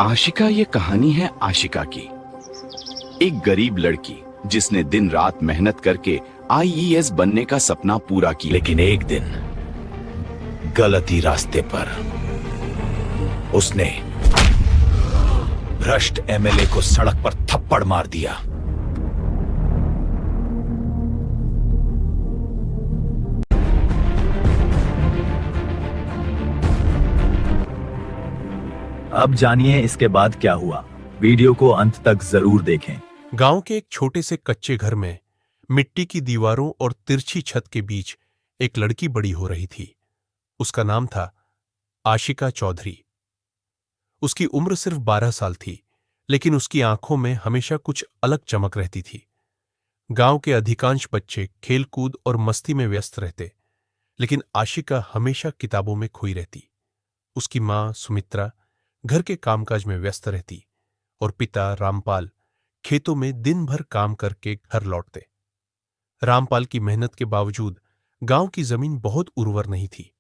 आशिका ये कहानी है आशिका की। एक गरीब लड़की जिसने दिन रात मेहनत करके आईईएस बनने का सपना पूरा किया। लेकिन एक दिन गलती रास्ते पर उसने भ्रष्ट एमएलए को सड़क पर थप्पड़ मार दिया। अब जानिए इसके बाद क्या हुआ। वीडियो को अंत तक जरूर देखें। गांव के एक छोटे से कच्चे घर में मिट्टी की दीवारों और तिरछी छत के बीच एक लड़की बड़ी हो रही थी। उसका नाम था आशिका चौधरी। उसकी उम्र सिर्फ 12 साल थी, लेकिन उसकी आंखों में हमेशा कुछ अलग चमक रहती थी। गांव के अधिकांश बच्चे खेलकूद और मस्ती में व्यस्त रहते, लेकिन आशिका हमेशा किताबों में खोई रहती। उसकी मां सुमित्रा घर के कामकाज में व्यस्त रहती और पिता रामपाल खेतों में दिन भर काम करके घर लौटते। रामपाल की मेहनत के बावजूद गांव की जमीन बहुत उर्वर नहीं थी,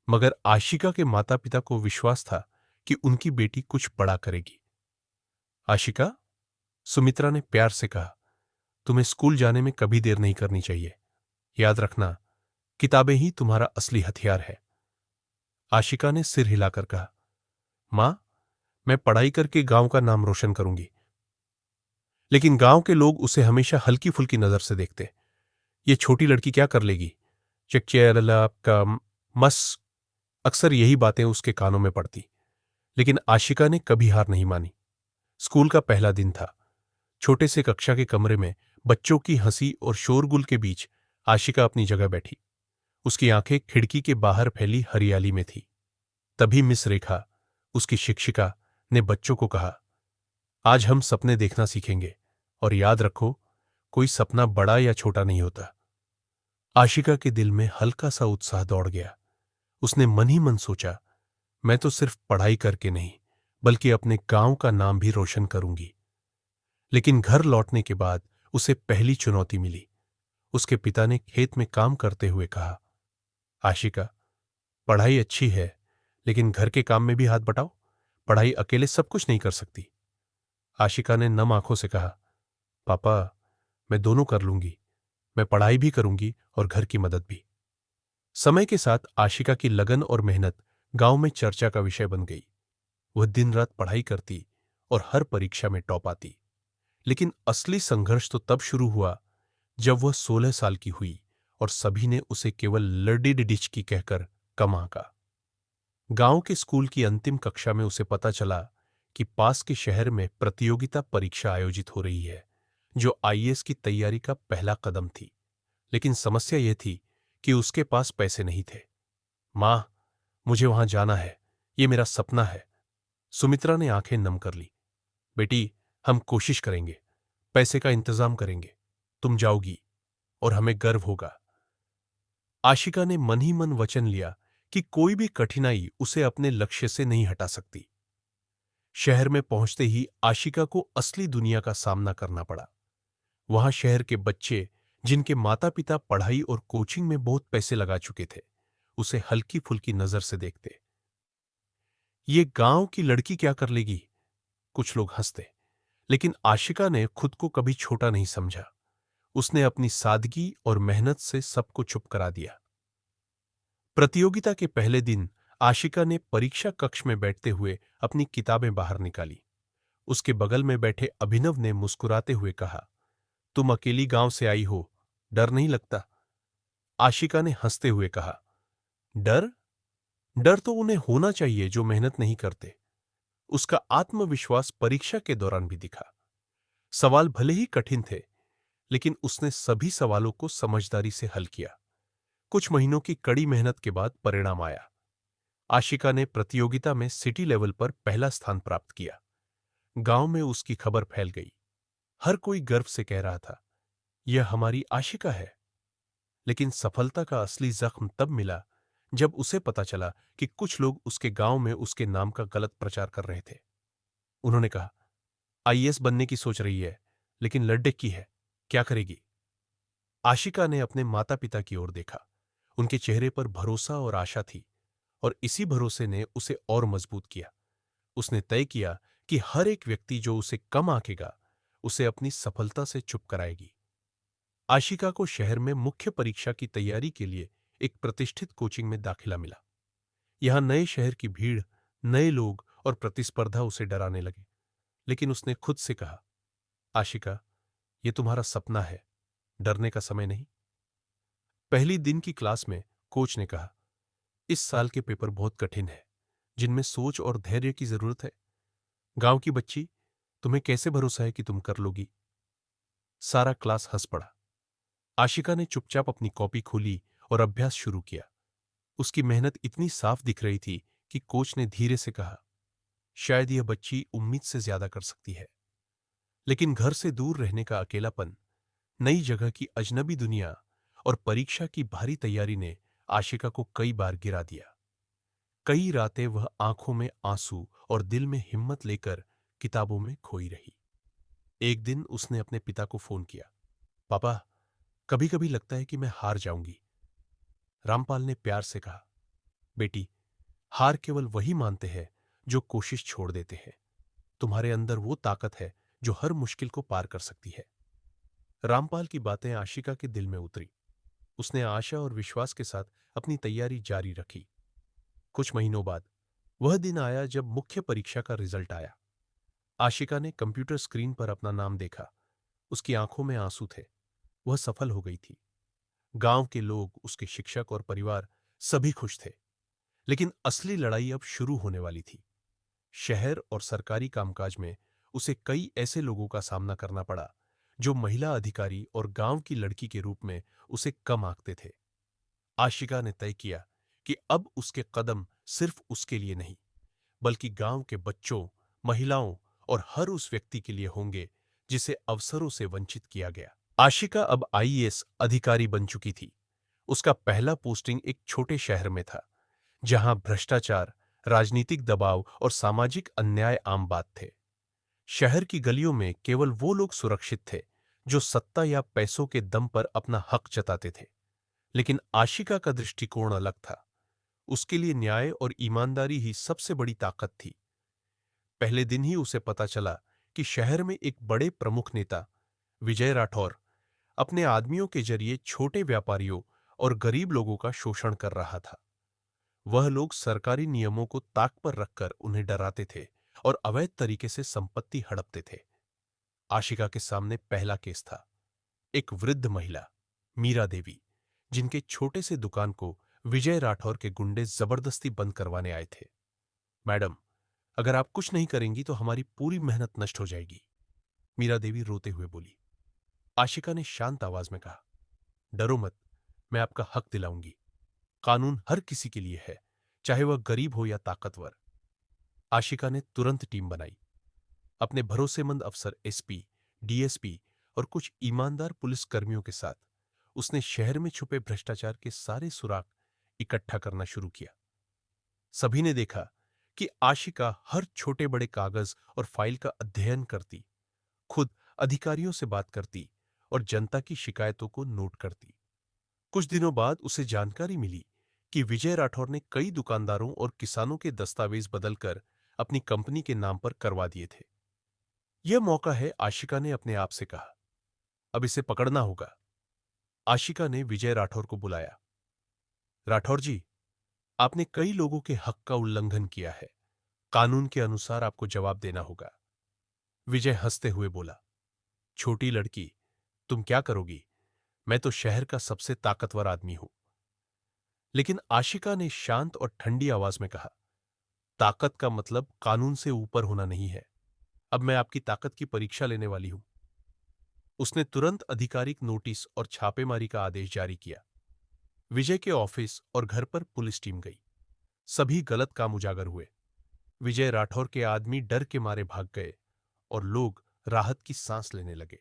मगर आशिका के माता पिता को विश्वास था कि उनकी बेटी कुछ बड़ा करेगी। आशिका, सुमित्रा ने प्यार से कहा, तुम्हें स्कूल जाने में कभी देर नहीं करनी चाहिए। याद रखना, किताबें ही तुम्हारा असली हथियार है। आशिका ने सिर हिलाकर कहा, मां, मैं पढ़ाई करके गांव का नाम रोशन करूंगी। लेकिन गांव के लोग उसे हमेशा हल्की फुल्की नजर से देखते। ये छोटी लड़की क्या कर लेगी? चेक का मस अक्सर यही बातें उसके कानों में पड़ती। लेकिन आशिका ने कभी हार नहीं मानी। स्कूल का पहला दिन था। छोटे से कक्षा के कमरे में बच्चों की हंसी और शोरगुल के बीच आशिका अपनी जगह बैठी। उसकी आंखें खिड़की के बाहर फैली हरियाली में थी। तभी मिस रेखा, उसकी शिक्षिका, ने बच्चों को कहा, आज हम सपने देखना सीखेंगे और याद रखो, कोई सपना बड़ा या छोटा नहीं होता। आशिका के दिल में हल्का सा उत्साह दौड़ गया। उसने मन ही मन सोचा, मैं तो सिर्फ पढ़ाई करके नहीं, बल्कि अपने गांव का नाम भी रोशन करूंगी। लेकिन घर लौटने के बाद उसे पहली चुनौती मिली। उसके पिता ने खेत में काम करते हुए कहा, आशिका, पढ़ाई अच्छी है, लेकिन घर के काम में भी हाथ बटाओ। पढ़ाई अकेले सब कुछ नहीं कर सकती। आशिका ने नम आंखों से कहा, पापा, मैं दोनों कर लूंगी। मैं पढ़ाई भी करूंगी और घर की मदद भी। समय के साथ आशिका की लगन और मेहनत गांव में चर्चा का विषय बन गई। वह दिन रात पढ़ाई करती और हर परीक्षा में टॉप आती। लेकिन असली संघर्ष तो तब शुरू हुआ जब वह 16 साल की हुई और सभी ने उसे केवल लड़ी डिडिचकी कहकर कम आंका। गांव के स्कूल की अंतिम कक्षा में उसे पता चला कि पास के शहर में प्रतियोगिता परीक्षा आयोजित हो रही है, जो आईएएस की तैयारी का पहला कदम थी। लेकिन समस्या यह थी कि उसके पास पैसे नहीं थे। मां, मुझे वहां जाना है, ये मेरा सपना है। सुमित्रा ने आंखें नम कर ली। बेटी, हम कोशिश करेंगे, पैसे का इंतजाम करेंगे। तुम जाओगी और हमें गर्व होगा। आशिका ने मन ही मन वचन लिया कि कोई भी कठिनाई उसे अपने लक्ष्य से नहीं हटा सकती। शहर में पहुंचते ही आशिका को असली दुनिया का सामना करना पड़ा। वहां शहर के बच्चे, जिनके माता पिता पढ़ाई और कोचिंग में बहुत पैसे लगा चुके थे, उसे हल्की फुल्की नजर से देखते। ये गांव की लड़की क्या कर लेगी? कुछ लोग हंसते। लेकिन आशिका ने खुद को कभी छोटा नहीं समझा। उसने अपनी सादगी और मेहनत से सबको चुप करा दिया। प्रतियोगिता के पहले दिन आशिका ने परीक्षा कक्ष में बैठते हुए अपनी किताबें बाहर निकाली। उसके बगल में बैठे अभिनव ने मुस्कुराते हुए कहा, तुम अकेली गांव से आई हो, डर नहीं लगता? आशिका ने हंसते हुए कहा, डर? डर तो उन्हें होना चाहिए जो मेहनत नहीं करते। उसका आत्मविश्वास परीक्षा के दौरान भी दिखा। सवाल भले ही कठिन थे, लेकिन उसने सभी सवालों को समझदारी से हल किया। कुछ महीनों की कड़ी मेहनत के बाद परिणाम आया। आशिका ने प्रतियोगिता में सिटी लेवल पर पहला स्थान प्राप्त किया। गांव में उसकी खबर फैल गई। हर कोई गर्व से कह रहा था, यह हमारी आशिका है। लेकिन सफलता का असली जख्म तब मिला जब उसे पता चला कि कुछ लोग उसके गांव में उसके नाम का गलत प्रचार कर रहे थे। उन्होंने कहा, आईएएस बनने की सोच रही है, लेकिन लड्डे की है, क्या करेगी? आशिका ने अपने माता पिता की ओर देखा। उनके चेहरे पर भरोसा और आशा थी, और इसी भरोसे ने उसे और मजबूत किया। उसने तय किया कि हर एक व्यक्ति जो उसे कम आंकेगा उसे अपनी सफलता से चुप कराएगी। आशिका को शहर में मुख्य परीक्षा की तैयारी के लिए एक प्रतिष्ठित कोचिंग में दाखिला मिला। यहां नए शहर की भीड़, नए लोग और प्रतिस्पर्धा उसे डराने लगे, लेकिन उसने खुद से कहा, आशिका, ये तुम्हारा सपना है, डरने का समय नहीं। पहली दिन की क्लास में कोच ने कहा, इस साल के पेपर बहुत कठिन है, जिनमें सोच और धैर्य की जरूरत है। गांव की बच्ची, तुम्हें कैसे भरोसा है कि तुम कर लोगी? सारा क्लास हंस पड़ा। आशिका ने चुपचाप अपनी कॉपी खोली और अभ्यास शुरू किया। उसकी मेहनत इतनी साफ दिख रही थी कि कोच ने धीरे से कहा, शायद यह बच्ची उम्मीद से ज्यादा कर सकती है। लेकिन घर से दूर रहने का अकेलापन, नई जगह की अजनबी दुनिया और परीक्षा की भारी तैयारी ने आशिका को कई बार गिरा दिया। कई रातें वह आंखों में आंसू और दिल में हिम्मत लेकर किताबों में खोई रही। एक दिन उसने अपने पिता को फोन किया, पापा, कभी कभी लगता है कि मैं हार जाऊंगी। रामपाल ने प्यार से कहा, बेटी, हार केवल वही मानते हैं जो कोशिश छोड़ देते हैं। तुम्हारे अंदर वो ताकत है जो हर मुश्किल को पार कर सकती है। रामपाल की बातें आशिका के दिल में उतरी। उसने आशा और विश्वास के साथ अपनी तैयारी जारी रखी। कुछ महीनों बाद वह दिन आया जब मुख्य परीक्षा का रिजल्ट आया। आशिका ने कंप्यूटर स्क्रीन पर अपना नाम देखा। उसकी आंखों में आंसू थे। वह सफल हो गई थी। गांव के लोग, उसके शिक्षक और परिवार सभी खुश थे। लेकिन असली लड़ाई अब शुरू होने वाली थी। शहर और सरकारी कामकाज में उसे कई ऐसे लोगों का सामना करना पड़ा जो महिला अधिकारी और गांव की लड़की के रूप में उसे कम आंकते थे। आशिका ने तय किया कि अब उसके कदम सिर्फ उसके लिए नहीं, बल्कि गांव के बच्चों, महिलाओं और हर उस व्यक्ति के लिए होंगे जिसे अवसरों से वंचित किया गया। आशिका अब आईएएस अधिकारी बन चुकी थी। उसका पहला पोस्टिंग एक छोटे शहर में था, जहां भ्रष्टाचार, राजनीतिक दबाव और सामाजिक अन्याय आम बात थे। शहर की गलियों में केवल वो लोग सुरक्षित थे जो सत्ता या पैसों के दम पर अपना हक जताते थे। लेकिन आशिका का दृष्टिकोण अलग था। उसके लिए न्याय और ईमानदारी ही सबसे बड़ी ताकत थी। पहले दिन ही उसे पता चला कि शहर में एक बड़े प्रमुख नेता, विजय राठौर, अपने आदमियों के जरिए छोटे व्यापारियों और गरीब लोगों का शोषण कर रहा था। वह लोग सरकारी नियमों को ताक पर रखकर उन्हें डराते थे और अवैध तरीके से संपत्ति हड़पते थे। आशिका के सामने पहला केस था। एक वृद्ध महिला, मीरा देवी, जिनके छोटे से दुकान को विजय राठौर के गुंडे जबरदस्ती बंद करवाने आए थे। मैडम, अगर आप कुछ नहीं करेंगी तो हमारी पूरी मेहनत नष्ट हो जाएगी, मीरा देवी रोते हुए बोली। आशिका ने शांत आवाज में कहा, डरो मत, मैं आपका हक दिलाऊंगी। कानून हर किसी के लिए है, चाहे वह गरीब हो या ताकतवर। आशिका ने तुरंत टीम बनाई। अपने भरोसेमंद अफसर एसपी, डीएसपी और कुछ ईमानदार पुलिसकर्मियों के साथ उसने शहर में छुपे भ्रष्टाचार के सारे सुराग इकट्ठा करना शुरू किया। सभी ने देखा कि आशिका हर छोटे बड़े कागज और फाइल का अध्ययन करती, खुद अधिकारियों से बात करती और जनता की शिकायतों को नोट करती। कुछ दिनों बाद उसे जानकारी मिली कि विजय राठौर ने कई दुकानदारों और किसानों के दस्तावेज बदलकर अपनी कंपनी के नाम पर करवा दिए थे। यह मौका है, आशिका ने अपने आप से कहा। अब इसे पकड़ना होगा। आशिका ने विजय राठौर को बुलाया। राठौर जी, आपने कई लोगों के हक का उल्लंघन किया है। कानून के अनुसार आपको जवाब देना होगा। विजय हंसते हुए बोला, छोटी लड़की, तुम क्या करोगी? मैं तो शहर का सबसे ताकतवर आदमी हूं। लेकिन आशिका ने शांत और ठंडी आवाज में कहा, ताकत का मतलब कानून से ऊपर होना नहीं है। अब मैं आपकी ताकत की परीक्षा लेने वाली हूं। उसने तुरंत आधिकारिक नोटिस और छापेमारी का आदेश जारी किया। विजय के ऑफिस और घर पर पुलिस टीम गई। सभी गलत काम उजागर हुए। विजय राठौर के आदमी डर के मारे भाग गए और लोग राहत की सांस लेने लगे।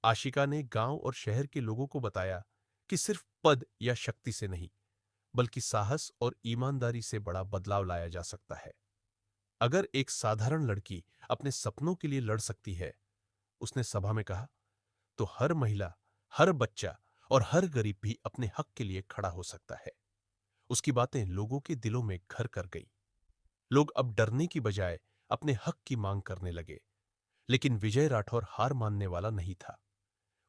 आशिका ने गांव और शहर के लोगों को बताया कि सिर्फ पद या शक्ति से नहीं, बल्कि साहस और ईमानदारी से बड़ा बदलाव लाया जा सकता है। अगर एक साधारण लड़की अपने सपनों के लिए लड़ सकती है, उसने सभा में कहा, तो हर महिला, हर बच्चा और हर गरीब भी अपने हक के लिए खड़ा हो सकता है। उसकी बातें लोगों के दिलों में घर कर गई। लोग अब डरने की बजाय अपने हक की मांग करने लगे। लेकिन विजय राठौर हार मानने वाला नहीं था।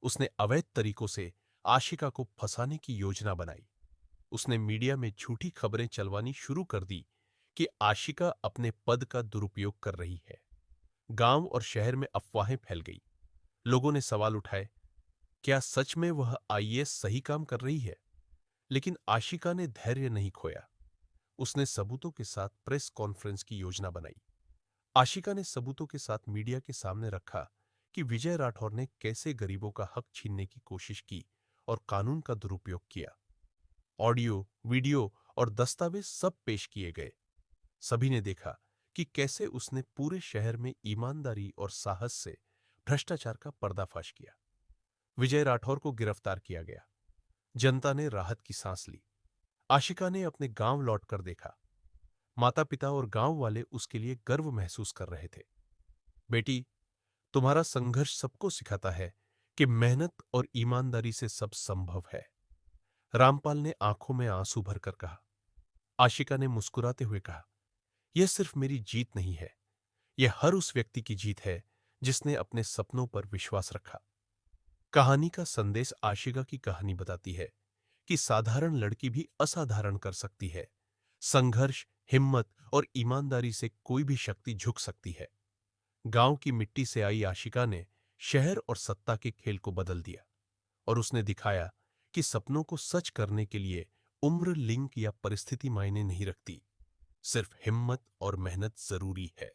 उसने अवैध तरीकों से आशिका को फंसाने की योजना बनाई। उसने मीडिया में झूठी खबरें चलवानी शुरू कर दी कि आशिका अपने पद का दुरुपयोग कर रही है। गांव और शहर में अफवाहें फैल गई। लोगों ने सवाल उठाए, क्या सच में वह आईएएस सही काम कर रही है? लेकिन आशिका ने धैर्य नहीं खोया। उसने सबूतों के साथ प्रेस कॉन्फ्रेंस की योजना बनाई। आशिका ने सबूतों के साथ मीडिया के सामने रखा कि विजय राठौर ने कैसे गरीबों का हक छीनने की कोशिश की और कानून का दुरुपयोग किया। ऑडियो, वीडियो और दस्तावेज सब पेश किए गए। सभी ने देखा कि कैसे उसने पूरे शहर में ईमानदारी और साहस से भ्रष्टाचार का पर्दाफाश किया। विजय राठौर को गिरफ्तार किया गया। जनता ने राहत की सांस ली। आशिका ने अपने गांव लौटकर देखा। माता पिता और गांव वाले उसके लिए गर्व महसूस कर रहे थे। बेटी, तुम्हारा संघर्ष सबको सिखाता है कि मेहनत और ईमानदारी से सब संभव है। रामपाल ने आंखों में आंसू भरकर कहा। आशिका ने मुस्कुराते हुए कहा, यह सिर्फ मेरी जीत नहीं है, यह हर उस व्यक्ति की जीत है जिसने अपने सपनों पर विश्वास रखा। कहानी का संदेश आशिका की कहानी बताती है कि साधारण लड़की भी असाधारण कर सकती है। संघर्ष, हिम्मत और ईमानदारी से कोई भी शक्ति झुक सकती है। गांव की मिट्टी से आई आशिका ने शहर और सत्ता के खेल को बदल दिया और उसने दिखाया कि सपनों को सच करने के लिए उम्र, लिंग या परिस्थिति मायने नहीं रखती। सिर्फ हिम्मत और मेहनत जरूरी है।